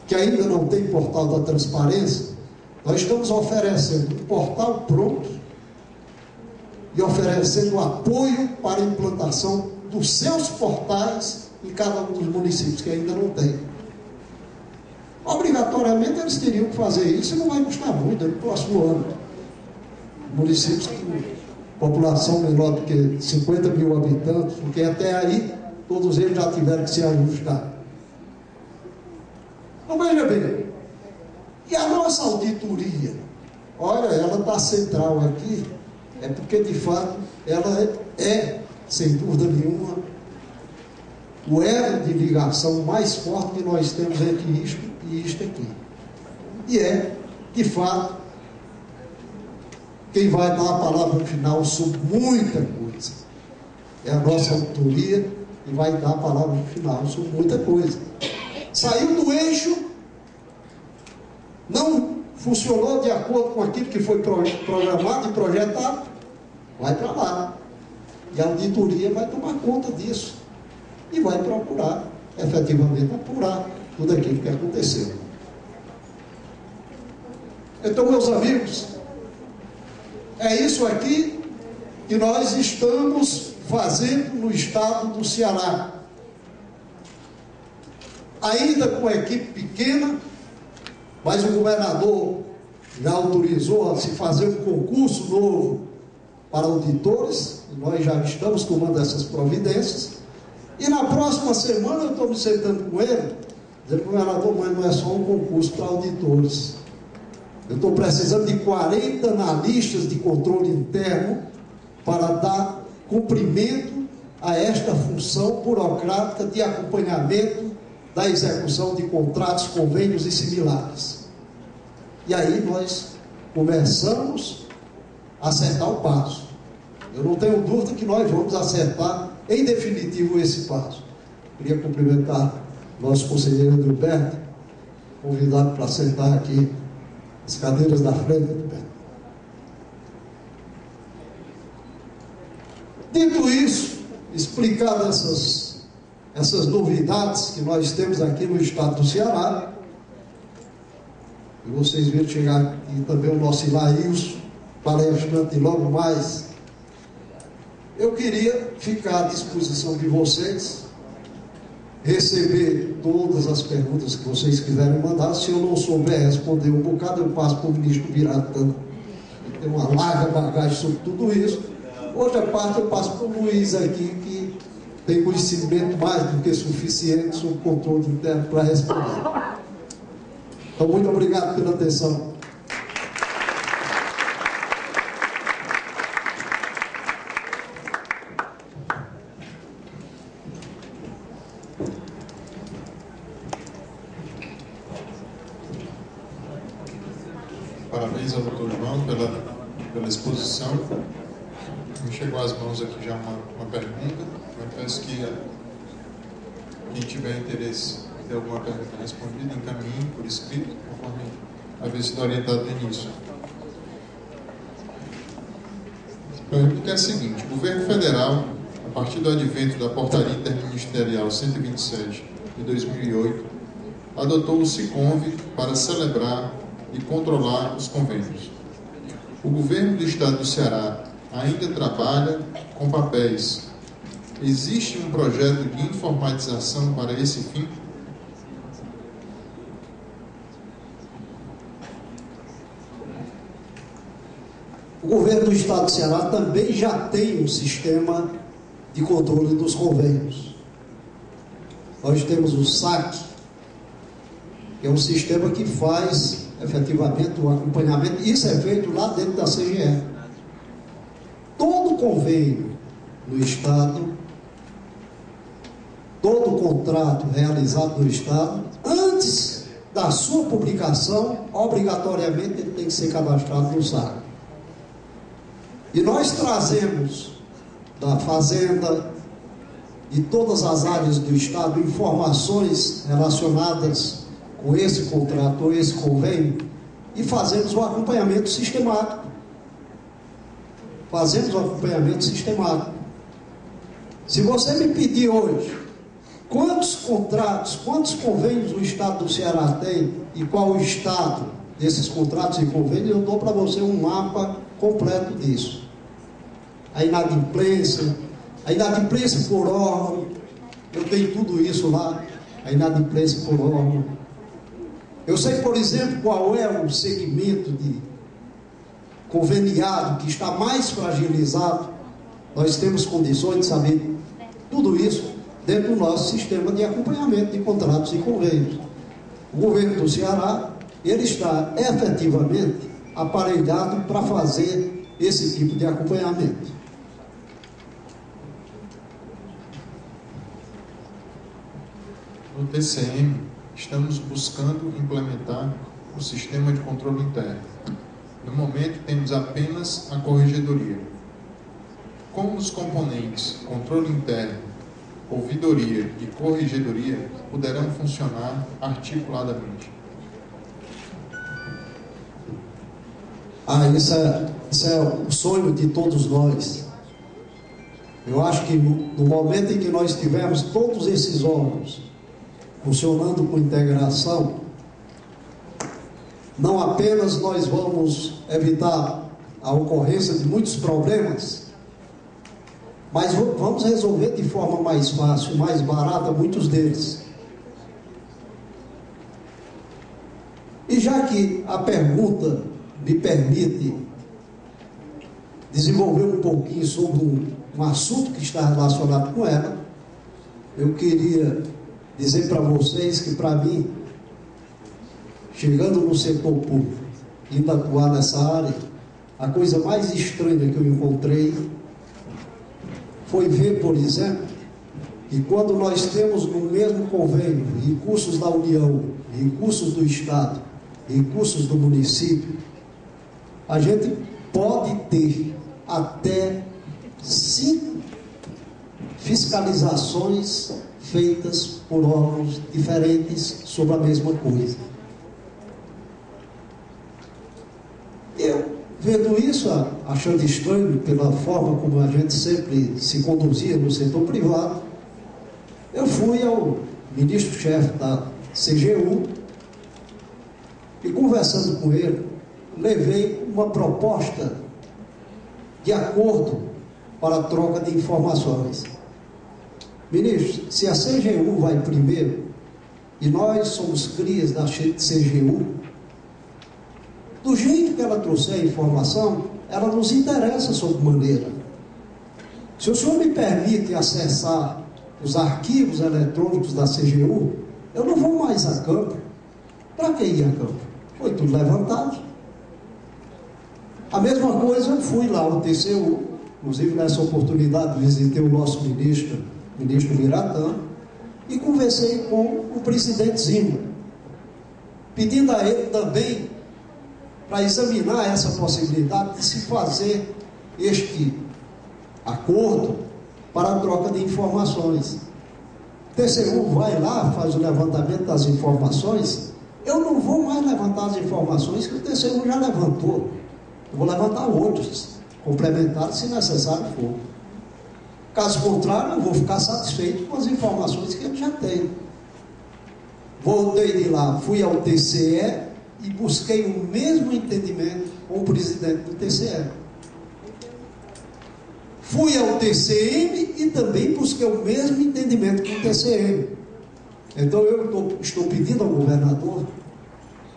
que ainda não têm portal da transparência, nós estamos oferecendo um portal pronto e oferecendo apoio para a implantação dos seus portais em cada um dos municípios que ainda não tem. Obrigatoriamente eles teriam que fazer isso e não vai custar muito no próximo ano. Municípios com população menor do que 50 mil habitantes, porque até aí todos eles já tiveram que se ajustar. Então veja bem, e a nossa auditoria? Olha, ela está central aqui, é porque de fato ela é, sem dúvida nenhuma, o elo de ligação mais forte que nós temos entre isto e isto aqui. E é, de fato, quem vai dar a palavra no final sobre muita coisa. É a nossa autoria e vai dar a palavra no final sobre muita coisa. Saiu do eixo, não funcionou de acordo com aquilo que foi programado e projetado, vai para lá. E a auditoria vai tomar conta disso e vai procurar, efetivamente, apurar tudo aquilo que aconteceu. Então, meus amigos, é isso aqui que nós estamos fazendo no estado do Ceará. Ainda com a equipe pequena, mas o governador já autorizou a se fazer um concurso novo para auditores, e nós já estamos tomando essas providências. E na próxima semana eu estou me sentando com ele, dizendo, governador, mas não é só um concurso para auditores. Eu estou precisando de 40 analistas de controle interno para dar cumprimento a esta função burocrática de acompanhamento da execução de contratos, convênios e similares. E aí nós começamos a acertar o passo. Eu não tenho dúvida que nós vamos acertar em definitivo esse passo. Queria cumprimentar nosso conselheiro Adalberto, convidado para sentar aqui as cadeiras da frente, Adalberto. Dito isso, explicadas essas novidades que nós temos aqui no estado do Ceará, e vocês viram chegar aqui também o nosso Ilaílson, palestrante logo mais, eu queria ficar à disposição de vocês, receber todas as perguntas que vocês quiserem mandar. Se eu não souber responder um bocado, eu passo para o ministro Biratã, que tem uma larga bagagem sobre tudo isso. Outra parte eu passo para o Luiz aqui, que tem conhecimento mais do que suficiente sobre o controle interno para responder. Então, muito obrigado pela atenção. Parabéns ao doutor João pela exposição. Me chegou às mãos aqui já uma pergunta. Eu peço que quem tiver interesse em ter alguma pergunta respondida, encaminhe por escrito, conforme a ver se está orientado no início. pergunta é a seguinte: o governo federal, a partir do advento da Portaria Interministerial 127 de 2008, adotou o SICONV para celebrar e controlar os convênios. O governo do estado do Ceará ainda trabalha com papéis. Existe um projeto de informatização para esse fim? O governo do estado do Ceará também já tem um sistema de controle dos convênios. Nós temos o SAC, que é um sistema que faz efetivamente o acompanhamento. Isso é feito lá dentro da CGE. Todo convênio no estado, todo contrato realizado no estado, antes da sua publicação, obrigatoriamente ele tem que ser cadastrado no SAC. E nós trazemos da Fazenda, de todas as áreas do estado, informações relacionadas com esse contrato ou esse convênio, e fazemos o acompanhamento sistemático. Fazemos o acompanhamento sistemático. Se você me pedir hoje quantos contratos, quantos convênios o estado do Ceará tem e qual o estado desses contratos e convênios, eu dou para você um mapa completo disso. A inadimplência por órgão, eu tenho tudo isso lá, a inadimplência por órgão. Eu sei, por exemplo, qual é o segmento de conveniado que está mais fragilizado. Nós temos condições de saber tudo isso dentro do nosso sistema de acompanhamento de contratos e convênios. O governo do Ceará, ele está efetivamente aparelhado para fazer esse tipo de acompanhamento. No TCM, estamos buscando implementar o sistema de controle interno. No momento, temos apenas a corregedoria. Como os componentes controle interno, ouvidoria e corregedoria poderão funcionar articuladamente? Isso é o sonho de todos nós. Eu acho que no momento em que nós tivermos todos esses órgãos funcionando com integração, não apenas nós vamos evitar a ocorrência de muitos problemas, mas vamos resolver de forma mais fácil, mais barata, muitos deles. E já que a pergunta me permite desenvolver um pouquinho sobre um assunto que está relacionado com ela, eu queria dizer para vocês que, para mim, chegando no setor público, indo atuar nessa área, a coisa mais estranha que eu encontrei foi ver, por exemplo, que quando nós temos no mesmo convênio recursos da União, recursos do Estado, recursos do município, a gente pode ter até 5 fiscalizações feitas por órgãos diferentes sobre a mesma coisa. Eu, vendo isso, achando estranho pela forma como a gente sempre se conduzia no setor privado, eu fui ao ministro-chefe da CGU e, conversando com ele, levei uma proposta de acordo para a troca de informações. Ministro, se a CGU vai primeiro, e nós somos crias da CGU, do jeito que ela trouxer a informação, ela nos interessa sob maneira. Se o senhor me permite acessar os arquivos eletrônicos da CGU, eu não vou mais a campo. Para que ir a campo? Foi tudo levantado. A mesma coisa, eu fui lá ao TCU, inclusive nessa oportunidade visitei o nosso ministro Miratã, e conversei com o presidente Zima, pedindo a ele também para examinar essa possibilidade de se fazer este acordo para a troca de informações. O TCU vai lá, faz o levantamento das informações. Eu não vou mais levantar as informações que o TCU já levantou. Eu vou levantar outras. complementar se necessário for. Caso contrário, eu vou ficar satisfeito com as informações que ele já tem. Voltei de lá, fui ao TCE e busquei o mesmo entendimento com o presidente do TCE. Fui ao TCM e também busquei o mesmo entendimento com o TCM. Então eu estou pedindo ao governador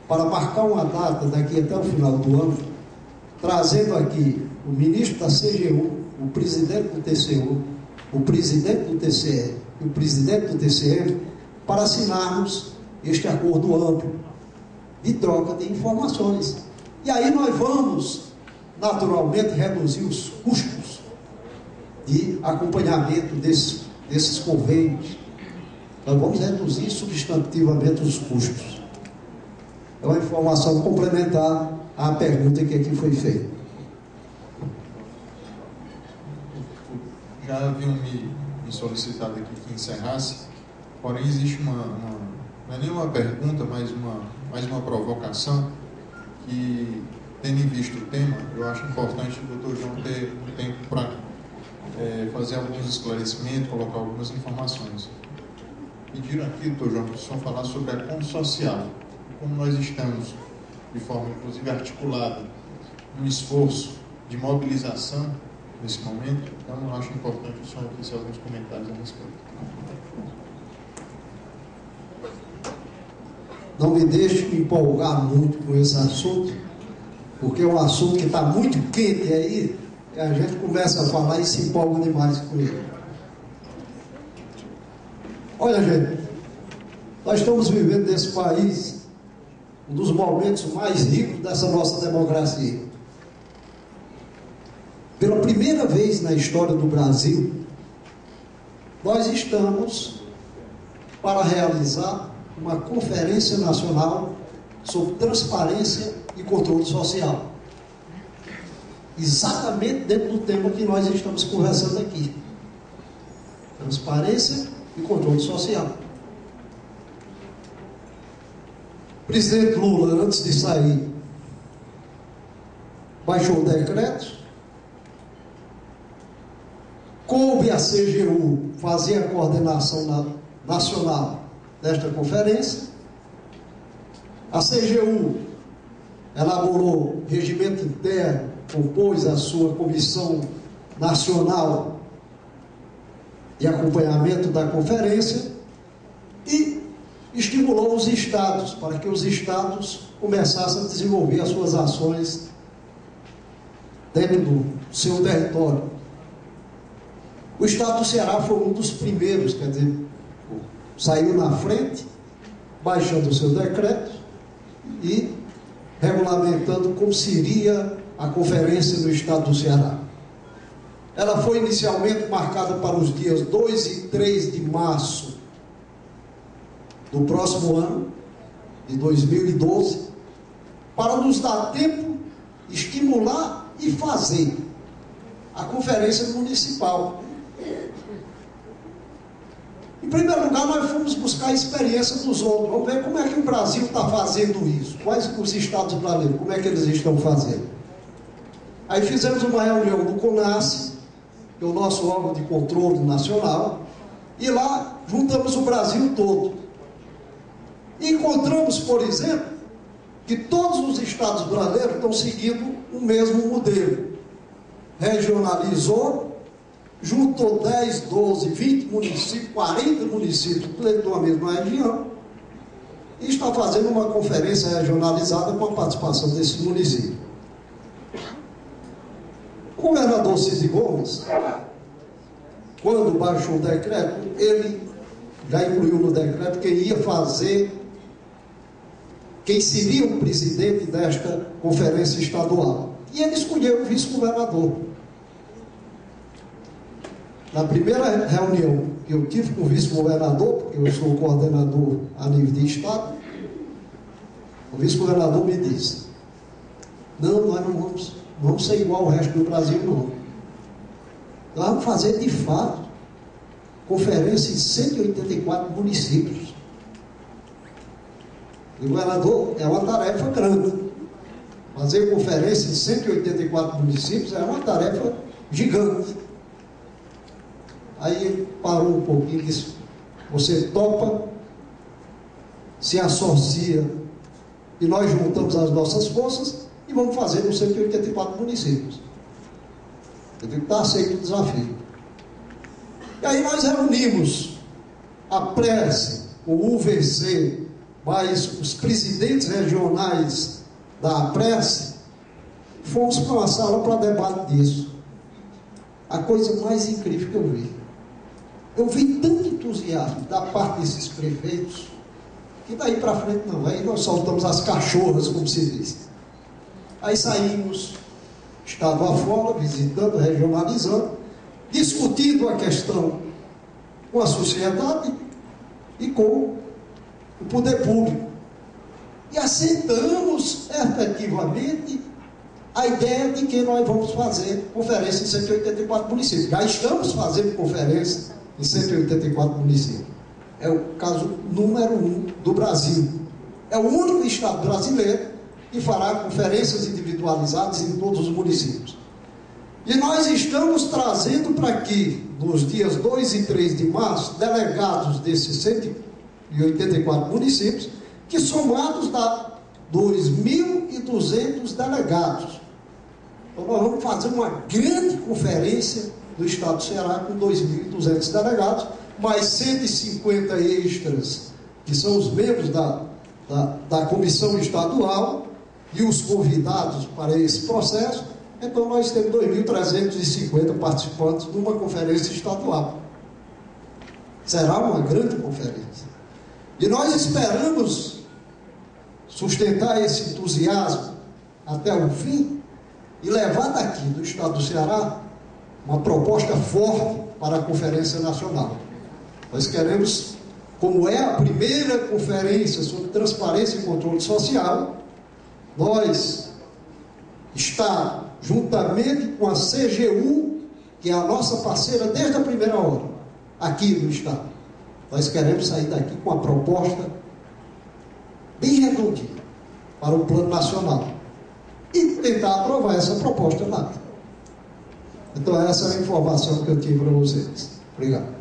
para marcar uma data daqui até o final do ano, trazendo aqui o ministro da CGU, o presidente do TCU, o presidente do TCE e o presidente do TCM, para assinarmos este acordo amplo de troca de informações. E aí nós vamos, naturalmente, reduzir os custos de acompanhamento desses convênios. Nós vamos reduzir substantivamente os custos. É uma informação complementar à pergunta que aqui foi feita. Já haviam me solicitado aqui que encerrasse, porém existe não é nenhuma pergunta, mas uma provocação que, tendo em vista o tema, eu acho importante o doutor João ter um tempo para fazer alguns esclarecimentos, colocar algumas informações. Pediram aqui, doutor João, que o senhor falar sobre a consocial. Como nós estamos, de forma inclusive articulada, num esforço de mobilização nesse momento, então eu acho importante o senhor fazer alguns comentários a respeito. Não me deixe me empolgar muito com esse assunto, porque é um assunto que está muito quente aí, e a gente começa a falar e se empolga demais com ele. Olha, gente, nós estamos vivendo nesse país um dos momentos mais ricos dessa nossa democracia. Pela primeira vez na história do Brasil, nós estamos para realizar uma conferência nacional sobre transparência e controle social. Exatamente dentro do tema que nós estamos conversando aqui. Transparência e controle social. O presidente Lula, antes de sair, baixou o decreto, coube a CGU fazer a coordenação nacional desta conferência. A CGU elaborou regimento interno, compôs a sua comissão nacional de acompanhamento da conferência e estimulou os estados para que os estados começassem a desenvolver as suas ações dentro do seu território. O estado do Ceará foi um dos primeiros, quer dizer, saiu na frente, baixando o seu decreto e regulamentando como seria a conferência no estado do Ceará. Ela foi inicialmente marcada para os dias 2 e 3 de março do próximo ano, de 2012, para nos dar tempo, estimular e fazer a conferência municipal. Em primeiro lugar, nós fomos buscar a experiência dos outros. Vamos ver como é que o Brasil está fazendo isso. Quais os estados brasileiros, como é que eles estão fazendo. Aí fizemos uma reunião do CONAS, que é o nosso órgão de controle nacional, e lá juntamos o Brasil todo. E encontramos, por exemplo, que todos os estados brasileiros estão seguindo o mesmo modelo. Regionalizou, juntou 10, 12, 20 municípios, 40 municípios dentro de uma mesma região e está fazendo uma conferência regionalizada com a participação desse município. O governador Cid Gomes, quando baixou o decreto, ele já incluiu no decreto quem ia fazer, quem seria o presidente desta conferência estadual. E ele escolheu o vice-governador. Na primeira reunião que eu tive com o vice-governador, porque eu sou coordenador a nível de estado, o vice-governador me disse: não, nós não vamos ser igual ao resto do Brasil, não. Nós vamos fazer, de fato, conferência em 184 municípios. E, governador, é uma tarefa grande. Fazer conferência em 184 municípios é uma tarefa gigante. Aí ele parou um pouquinho e disse: você topa, se associa, e nós juntamos as nossas forças e vamos fazer nos 184 municípios. Eu digo: está aceito o desafio. E aí nós reunimos a prece, o UVC, mais os presidentes regionais da prece, fomos para uma sala para debate disso. A coisa mais incrível que eu vi tanto entusiasmo da parte desses prefeitos, que daí para frente não, aí nós soltamos as cachorras, como se diz. Aí saímos estado afora, visitando, regionalizando, discutindo a questão com a sociedade e com o poder público. E aceitamos efetivamente a ideia de que nós vamos fazer conferência em 184 municípios. Já estamos fazendo conferência em 184 municípios. É o caso número 1 do Brasil. É o único estado brasileiro que fará conferências individualizadas em todos os municípios. E nós estamos trazendo para aqui, nos dias 2 e 3 de março, delegados desses 184 municípios, que somados dá 2.200 delegados. Então nós vamos fazer uma grande conferência do estado do Ceará com 2.200 delegados, mais 150 extras, que são os membros da comissão estadual e os convidados para esse processo. Então nós temos 2.350 participantes numa conferência estadual. Será uma grande conferência. E nós esperamos sustentar esse entusiasmo até o fim e levar daqui do estado do Ceará uma proposta forte para a Conferência Nacional. Nós queremos, como é a primeira conferência sobre transparência e controle social, nós estar juntamente com a CGU, que é a nossa parceira desde a primeira hora, aqui no estado. Nós queremos sair daqui com uma proposta bem redondinha para o plano nacional e tentar aprovar essa proposta lá. Então essa é a informação que eu tive para vocês. Obrigado.